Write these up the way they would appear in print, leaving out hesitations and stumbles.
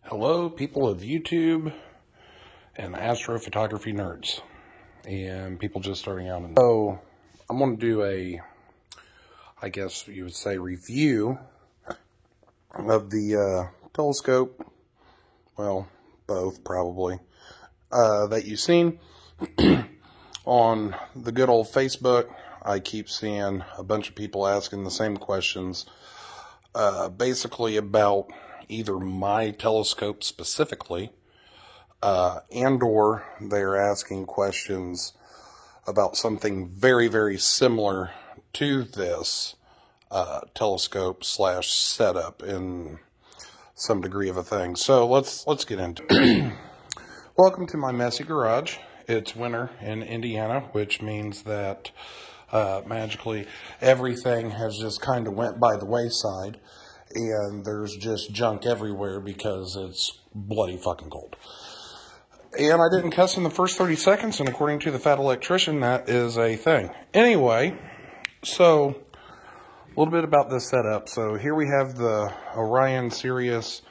Hello, people of YouTube and astrophotography nerds and people just starting out. So I'm going to do I guess you would say, review of the telescope. Well, both probably, that you've seen on the good old Facebook. I keep seeing a bunch of people asking the same questions, basically about either my telescope specifically, and or they're asking questions about something very, very similar to this telescope slash setup in some degree of a thing. So let's get into it. Welcome to my messy garage. It's winter in Indiana, which means that magically everything has just kind of went by the wayside. And there's just junk everywhere because it's bloody fucking cold. And I didn't cuss in the first 30 seconds, and according to the fat electrician, that is a thing. Anyway, so a little bit about this setup. So here we have the Orion Sirius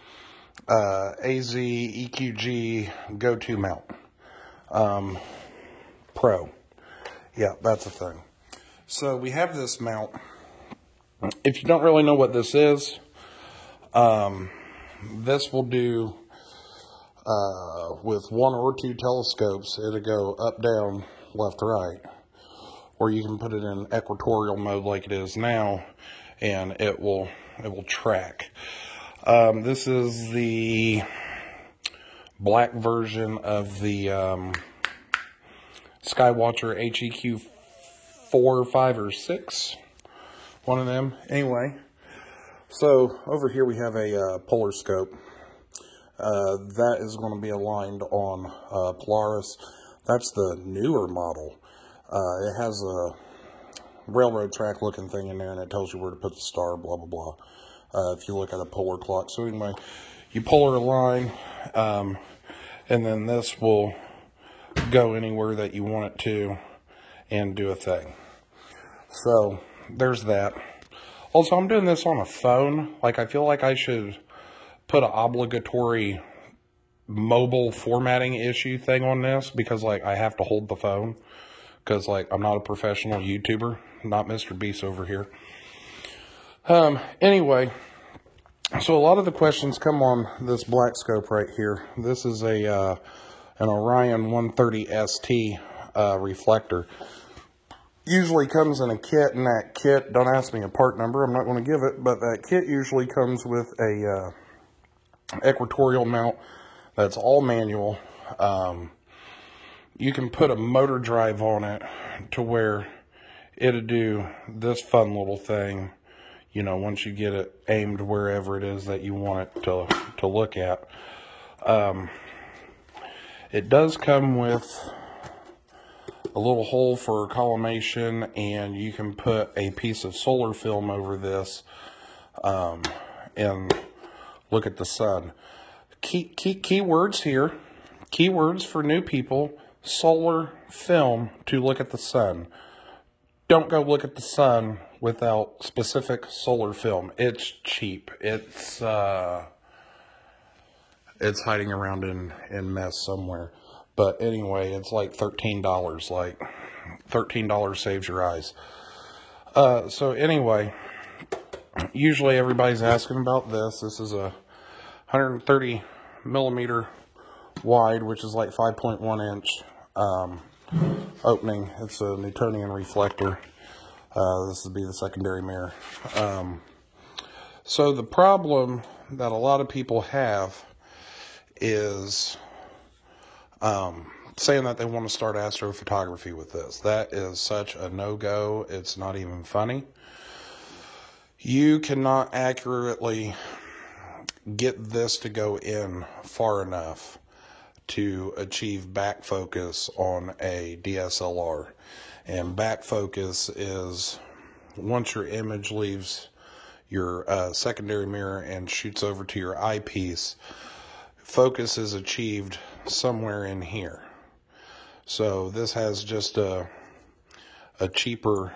AZ EQG Go-To mount. Pro. Yeah, that's a thing. So we have this mount. If you don't really know what this is, this will do with one or two telescopes. It'll go up, down, left, right, or you can put it in equatorial mode like it is now, and it will track. This is the black version of the Skywatcher HEQ 4, 5, or 6. One of them. Anyway, so over here we have a polar scope. That is going to be aligned on Polaris. That's the newer model. It has a railroad track looking thing in there, and it tells you where to put the star, blah, blah, blah. If you look at a polar clock. So anyway, you polar align, and then this will go anywhere that you want it to and do a thing. So there's that. Also, I'm doing this on a phone. Like, I feel like I should put an obligatory mobile formatting issue thing on this, because, like, I have to hold the phone, because, like, I'm not a professional YouTuber, not Mr. Beast over here. Anyway, so a lot of the questions come on this black scope right here. This is an Orion 130 ST reflector. Usually comes in a kit, and that kit, don't ask me a part number, I'm not going to give it, but that kit usually comes with a equatorial mount that's all manual. You can put a motor drive on it to where it'll do this fun little thing, you know, once you get it aimed wherever it is that you want it to look at. It does come with a little hole for collimation, and you can put a piece of solar film over this and look at the sun. Keywords here, keywords for new people: solar film to look at the sun. Don't go look at the sun without specific solar film. It's cheap. It's hiding around in mess somewhere. But anyway, it's like $13. Like, $13 saves your eyes. So anyway, usually everybody's asking about this. This is a 130 millimeter wide, which is like 5.1 inch opening. It's a Newtonian reflector. This would be the secondary mirror. So the problem that a lot of people have is saying that they want to start astrophotography with this. That is such a no-go. It's not even funny. You cannot accurately get this to go in far enough to achieve back focus on a DSLR. And back focus is once your image leaves your secondary mirror and shoots over to your eyepiece, focus is achieved somewhere in here. So this has just a cheaper...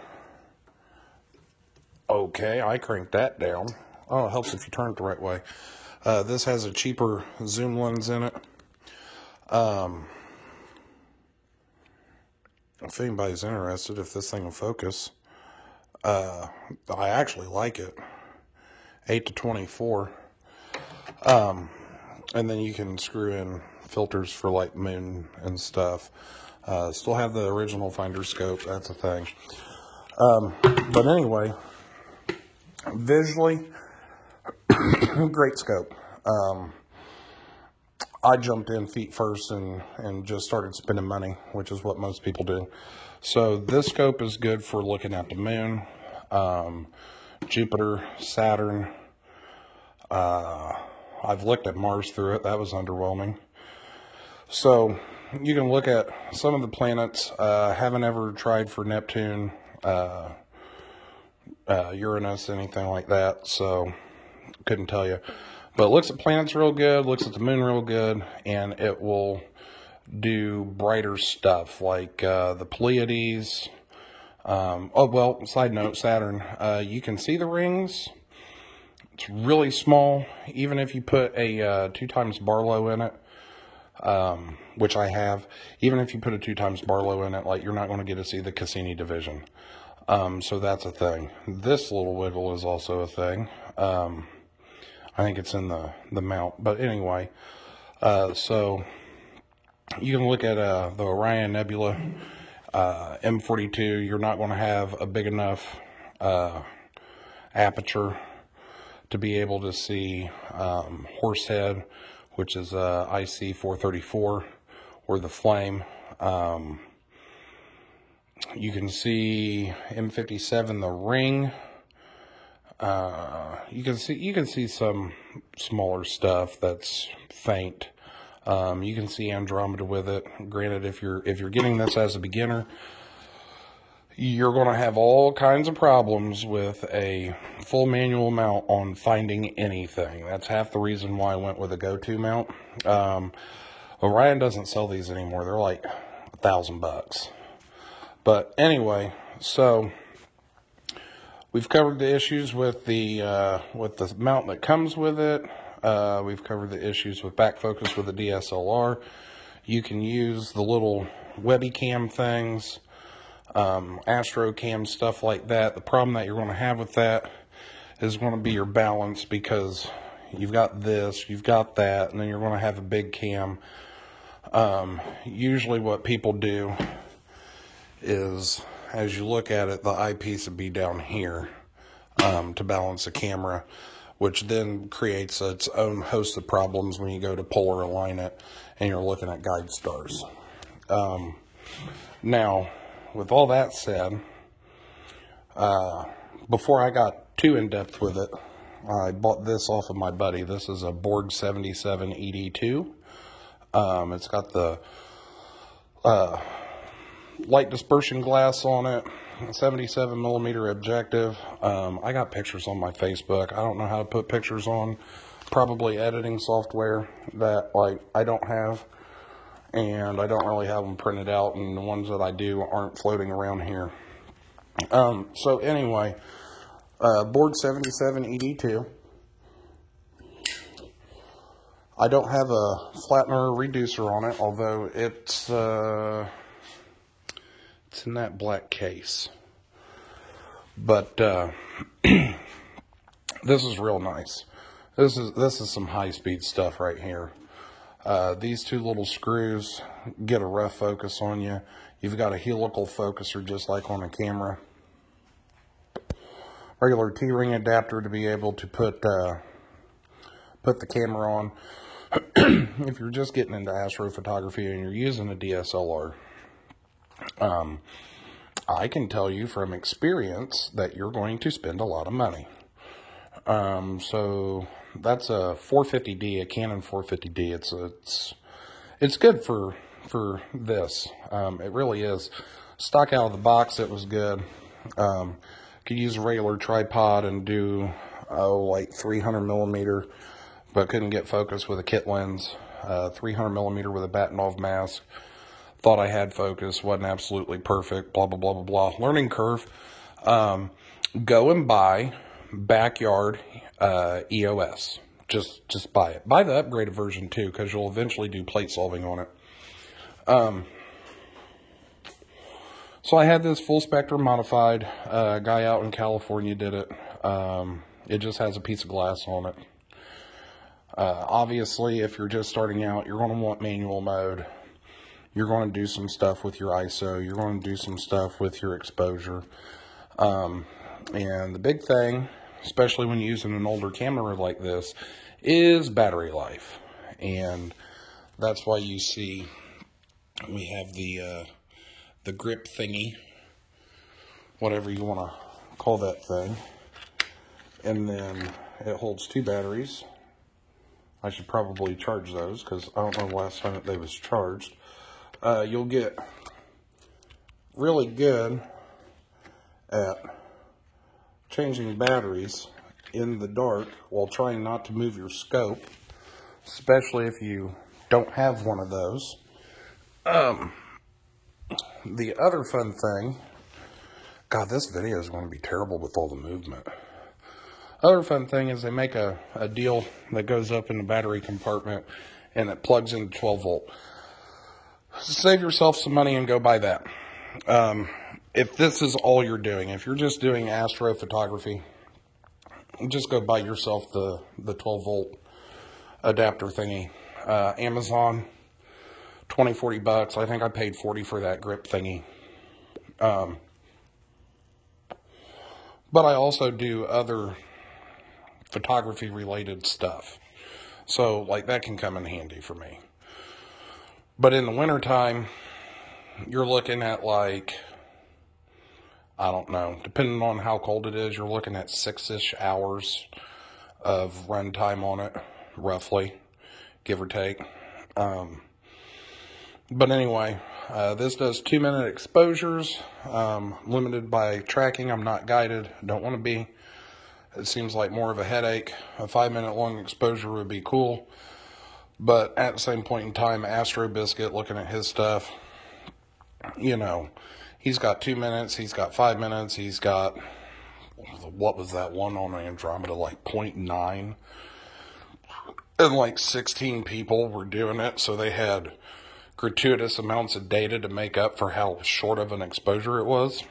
Okay, I cranked that down. Oh, it helps if you turn it the right way. This has a cheaper zoom lens in it. If anybody's interested, if this thing will focus, I actually like it. 8-24. And then you can screw in filters for like moon and stuff. Still have the original finder scope, that's a thing. But anyway, visually, great scope. I jumped in feet first and just started spending money, which is what most people do. So this scope is good for looking at the moon, Jupiter, Saturn. I've looked at Mars through it. That was underwhelming. So you can look at some of the planets. Haven't ever tried for Neptune, Uranus, anything like that. So couldn't tell you. But it looks at planets real good, looks at the moon real good, and it will do brighter stuff like the Pleiades. Oh, well, side note, Saturn. You can see the rings. It's really small. Even if you put a 2 times Barlow in it, which I have, even if you put a 2 times Barlow in it, like, you're not going to get to see the Cassini division. So that's a thing. This little wiggle is also a thing. I think it's in the mount. But anyway, so you can look at the Orion Nebula, M42. You're not going to have a big enough aperture to be able to see Horsehead, which is IC 434, or the Flame. You can see M57, the Ring. You can see some smaller stuff that's faint. You can see Andromeda with it. Granted, if you're getting this as a beginner, you're going to have all kinds of problems with a full manual mount on finding anything. That's half the reason why I went with a go-to mount. Orion doesn't sell these anymore. They're like $1,000. But anyway, so we've covered the issues with the mount that comes with it. We've covered the issues with back focus with the DSLR. You can use the little Webcam things, Astrocam, stuff like that. The problem that you're going to have with that is going to be your balance, because you've got this, you've got that, and then you're going to have a big cam. Usually what people do is, as you look at it, the eyepiece would be down here to balance the camera, which then creates its own host of problems when you go to polar align it and you're looking at guide stars. Now, with all that said, before I got too in-depth with it, I bought this off of my buddy. This is a Borg 77 ED2. It's got the light dispersion glass on it, 77 millimeter objective. I got pictures on my Facebook. I don't know how to put pictures on probably editing software that like I don't have, and I don't really have them printed out, and the ones that I do aren't floating around here. So anyway, Borg 77 ED2. I don't have a flattener or reducer on it, although it's in that black case. But this is real nice. This is some high-speed stuff right here. These two little screws get a rough focus on you. You've got a helical focuser just like on a camera. Regular T-ring adapter to be able to put the camera on. If you're just getting into astrophotography and you're using a DSLR, I can tell you from experience that you're going to spend a lot of money. So that's a 450D, a Canon 450D. It's good for this. It really is. Stock out of the box, it was good. Could use a regular tripod and do like 300 millimeter, but couldn't get focus with a kit lens. 300 millimeter with a Bahtinov mask. Thought I had focus, wasn't absolutely perfect, blah, blah, blah, blah, blah. Learning curve. Go and buy backyard EOS. just buy it. Buy the upgraded version too, because you'll eventually do plate solving on it. So I had this full spectrum modified. A guy out in California did it. It just has a piece of glass on it. Obviously, if you're just starting out, you're going to want manual mode. You're going to do some stuff with your ISO. You're going to do some stuff with your exposure. And the big thing, especially when using an older camera like this, is battery life. And that's why you see we have the grip thingy, whatever you want to call that thing. And then it holds 2 batteries. I should probably charge those because I don't know the last time that they was charged. You'll get really good at changing batteries in the dark while trying not to move your scope, especially if you don't have one of those. The other fun thing, God, this video is going to be terrible with all the movement. Other fun thing is they make a deal that goes up in the battery compartment and it plugs into 12 volt. Save yourself some money and go buy that. If this is all you're doing, if you're just doing astrophotography, just go buy yourself the 12 volt adapter thingy. Amazon, 20, 40 bucks. I think I paid 40 for that grip thingy. But I also do other photography related stuff. So like that can come in handy for me. But in the wintertime, you're looking at like, I don't know, depending on how cold it is, you're looking at 6-ish hours of run time on it, roughly, give or take. But anyway, this does 2-minute exposures, limited by tracking. I'm not guided, don't want to be. It seems like more of a headache. A 5-minute long exposure would be cool. But at the same point in time, Astro Biscuit, looking at his stuff, you know, he's got 2 minutes, he's got 5 minutes, he's got, what was that one on Andromeda, like 0.9? And like 16 people were doing it, so they had gratuitous amounts of data to make up for how short of an exposure it was.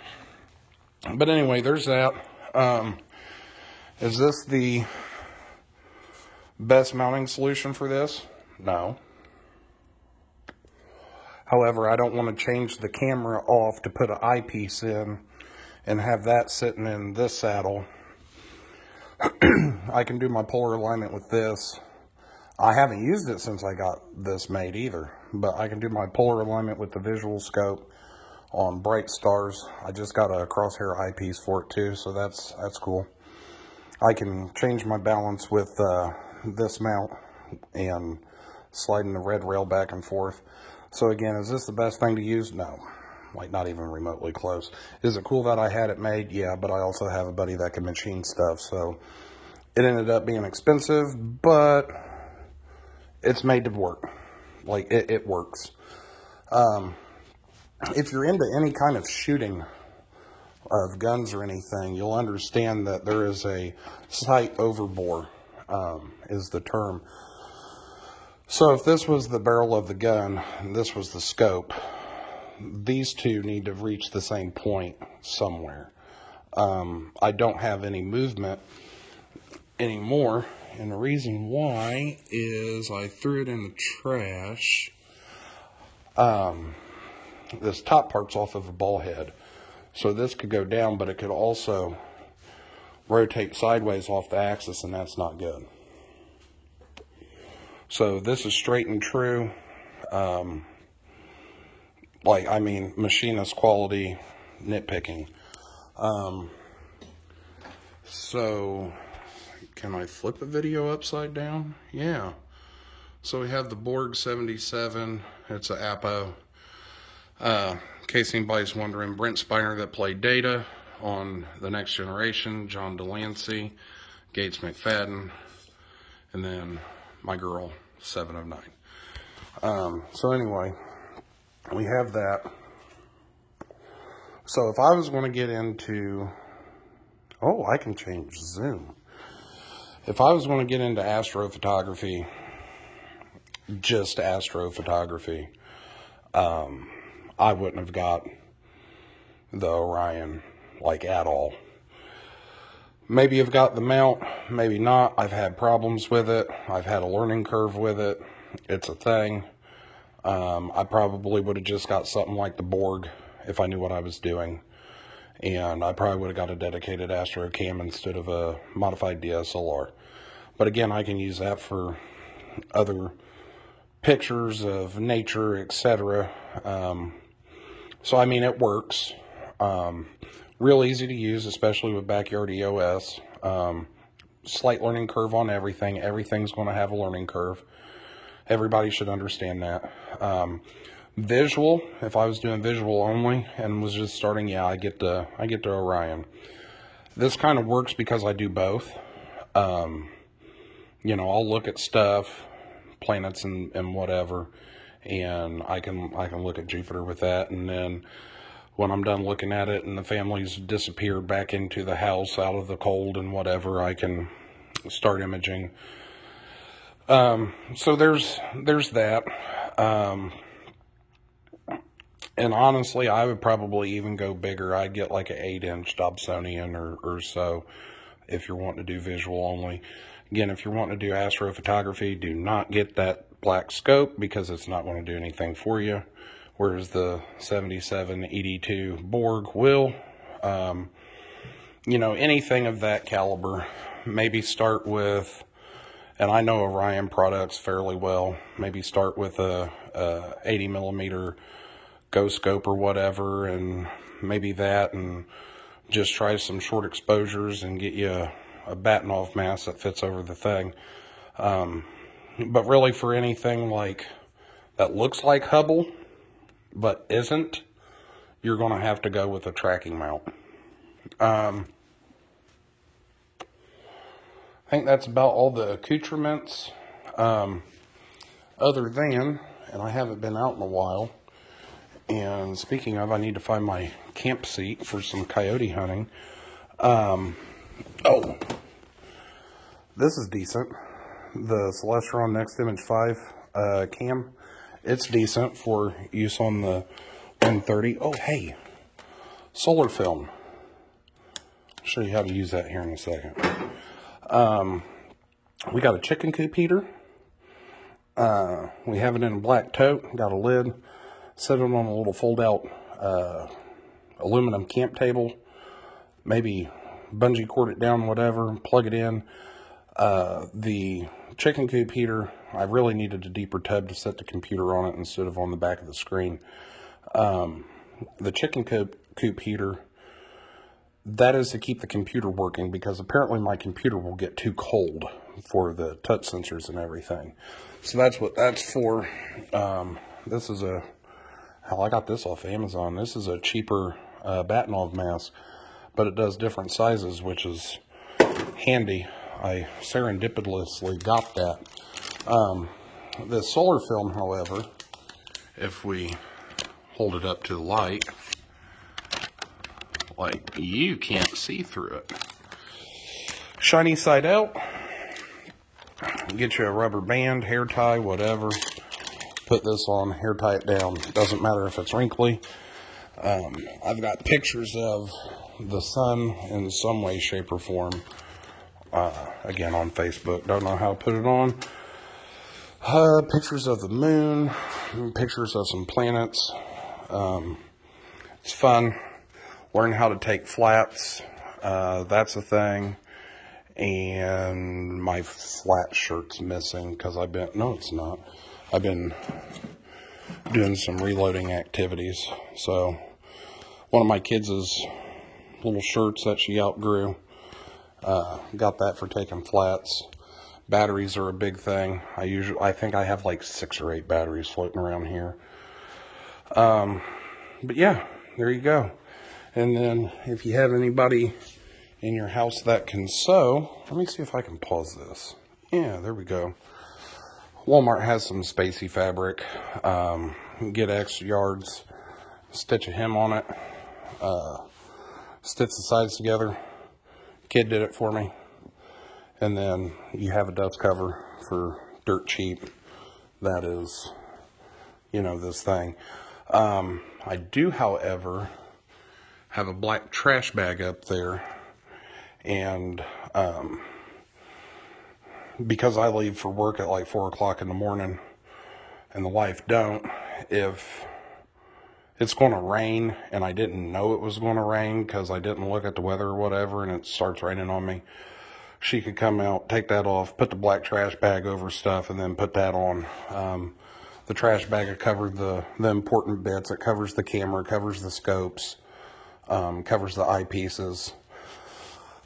But anyway, there's that. Is this the best mounting solution for this? No. However, I don't want to change the camera off to put an eyepiece in and have that sitting in this saddle. I can do my polar alignment with this. I haven't used it since I got this made either, but I can do my polar alignment with the visual scope on Bright Stars. I just got a crosshair eyepiece for it too, so that's cool. I can change my balance with this mount and sliding the red rail back and forth. So again, is this the best thing to use? No, like not even remotely close. Is it cool that I had it made? Yeah, but I also have a buddy that can machine stuff, so it ended up being expensive, but it's made to work. Like it works. If you're into any kind of shooting of guns or anything, you'll understand that there is a sight overbore, is the term. So if this was the barrel of the gun and this was the scope, these two need to reach the same point somewhere. I don't have any movement anymore, and the reason why is I threw it in the trash. This top part's off of a ball head, so this could go down, but it could also rotate sideways off the axis, and that's not good. So this is straight and true, like, I mean, machinist quality nitpicking. So, can I flip the video upside down? Yeah. So we have the Borg 77, it's an Apo. In case anybody's wondering, Brent Spiner that played Data on The Next Generation, John Delancey, Gates McFadden, and then my girl, 709. So anyway, we have that. So if I was going to get into, oh, I can change zoom. If I was going to get into astrophotography, just astrophotography, I wouldn't have got the Orion, like, at all. Maybe I've got the mount, maybe not. I've had problems with it. I've had a learning curve with it. It's a thing. I probably would have just got something like the Borg if I knew what I was doing. And I probably would have got a dedicated Astro Cam instead of a modified DSLR. But again, I can use that for other pictures of nature, etc. So, I mean, it works. Real easy to use, especially with Backyard EOS. Slight learning curve on everything. Everything's going to have a learning curve. Everybody should understand that. Visual, if I was doing visual only and was just starting, yeah, I get the Orion. This kind of works because I do both. You know, I'll look at stuff, planets and whatever, and I can look at Jupiter with that, and then when I'm done looking at it and the family's disappeared back into the house out of the cold and whatever, I can start imaging. So there's that. And honestly, I would probably even go bigger. I'd get like an 8-inch Dobsonian or so if you're wanting to do visual only. Again, if you're wanting to do astrophotography, do not get that black scope because it's not going to do anything for you. Whereas the 77 ED2 Borg will. You know, anything of that caliber, maybe start with, and I know Orion products fairly well, maybe start with a 80 millimeter Go Scope or whatever, and maybe that, and just try some short exposures and get you a Bahtinov mask that fits over the thing. But really, for anything like that looks like Hubble but isn't, you're going to have to go with a tracking mount. I think that's about all the accoutrements. Other than, and I haven't been out in a while, and speaking of, I need to find my camp seat for some coyote hunting. Oh, this is decent. The Celestron Next Image 5 cam. It's decent for use on the 130. Oh, hey, solar film. I'll show you how to use that here in a second. We got a chicken coop heater. We have it in a black tote. Got a lid. Set it on a little fold-out aluminum camp table. Maybe bungee cord it down, whatever. Plug it in. The chicken coop heater, I really needed a deeper tub to set the computer on it instead of on the back of the screen. The chicken coop heater, that is to keep the computer working, because apparently my computer will get too cold for the touch sensors and everything. So that's what that's for. This is a, hell, I got this off Amazon. This is a cheaper Bahtinov mask, but it does different sizes, which is handy. I serendipitously got that. The solar film, however, if we hold it up to the light, like, you can't see through it. Shiny side out. Get you a rubber band, hair tie, whatever. Put this on, hair tie it down. Doesn't matter if it's wrinkly. I've got pictures of the sun in some way, shape, or form. Again, on Facebook. Don't know how to put it on. Pictures of the moon. Pictures of some planets. It's fun. Learn how to take flaps. That's a thing. And my flat shirt's missing because I've been, no, it's not. I've been doing some reloading activities. So one of my kids' little shirts that she outgrew, got that for taking flats. Batteries are a big thing. I think I have like 6 or 8 batteries floating around here. But yeah, there you go. And then if you have anybody in your house that can sew, let me see if I can pause this. Yeah, there we go. Walmart has some spacey fabric. Get extra yards, stitch a hem on it, stitch the sides together. Kid did it for me. And then you have a dust cover for dirt cheap. That is, you know, this thing. I do, however, have a black trash bag up there. And because I leave for work at like 4 o'clock in the morning and the wife don't, if it's going to rain and I didn't know it was going to rain because I didn't look at the weather or whatever and it starts raining on me, she could come out, take that off, put the black trash bag over stuff, and then put that on. The trash bag will cover the important bits. It covers the camera, covers the scopes, covers the eyepieces.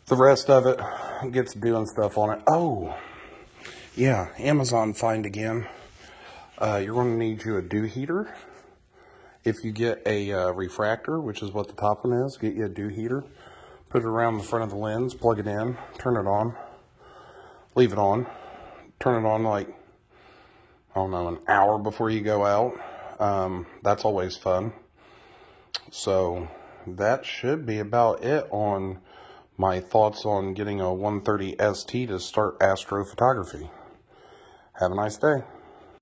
The rest of it gets doing stuff on it. Oh, yeah, Amazon find again. You're going to need you a dew heater. If you get a refractor, which is what the top one is, get you a dew heater. Put it around the front of the lens, plug it in, turn it on, leave it on. Turn it on like, I don't know, an hour before you go out. That's always fun. So that should be about it on my thoughts on getting a 130 ST to start astrophotography. Have a nice day.